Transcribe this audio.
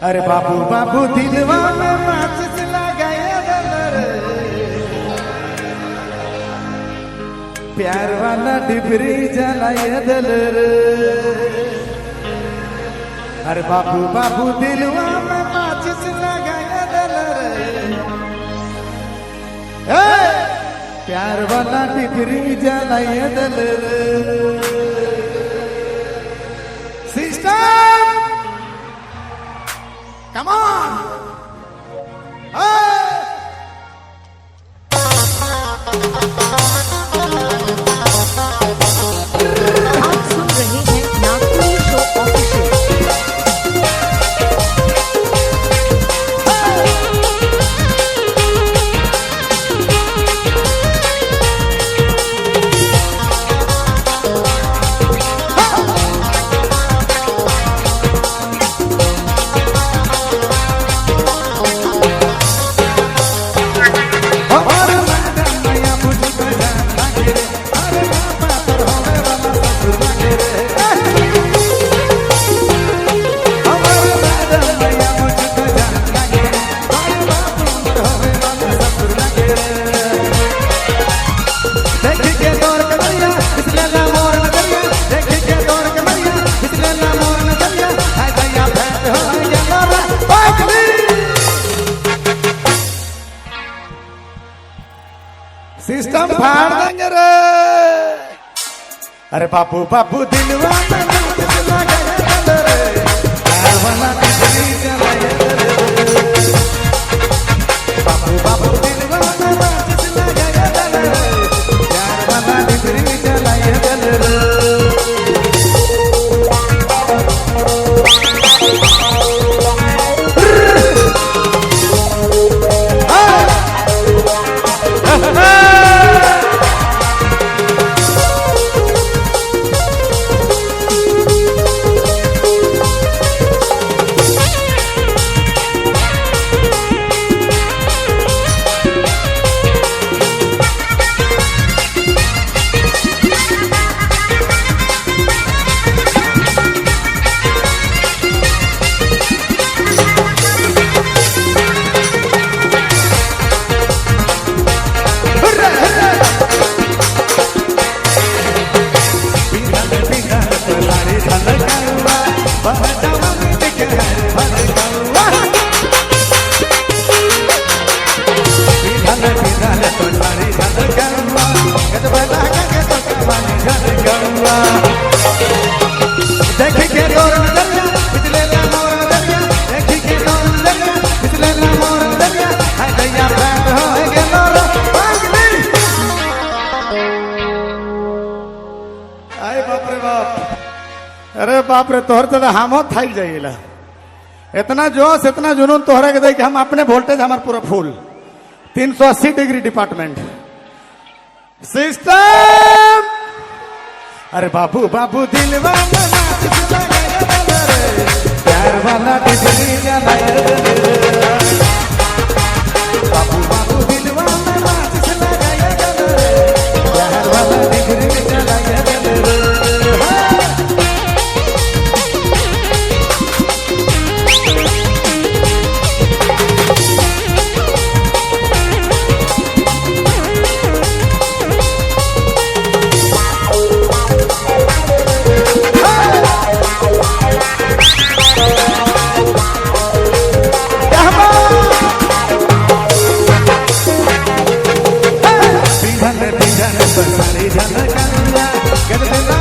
अरे बाबू बाबू दिलवा में माचिस लगाया रे, प्यार वाला डिबरी जलाया दल रे। अरे बाबू बाबू दिलवा में माचिस लगाया दल रे, प्यार वाला डिबरी जलाया दल रे। सिस्टर come on आप सुन रहे हैं नागपुरी शो ऑफिशियल। सिस्टम फाड़ देंगे रे। अरे बापू बापू दिलवा में माचिस लगाया दल रे, प्यार वाला डिबरी जलाया दल रे। बापू बापू दिलवा में माचिस लगाया दल रे, प्यार वाला डिबरी जलाया दल रे। अरे बाप रे, तोहर तो हम थक जाइला। इतना जोश इतना जुनून तोहरा के दे कि हम अपने वोल्टेज हमार पूरा फुल 380 डिग्री डिपार्टमेंट सिस्टम। अरे बाबू बाबू दिलवा में माचिस लगाया दल रे, प्यार वाला डिबरी जलाया दल रे। बाबू बाबू दिलवा में माचिस लगाया दल रे, प्यार वाला डिबरी जलाया दल रे। सारी झलक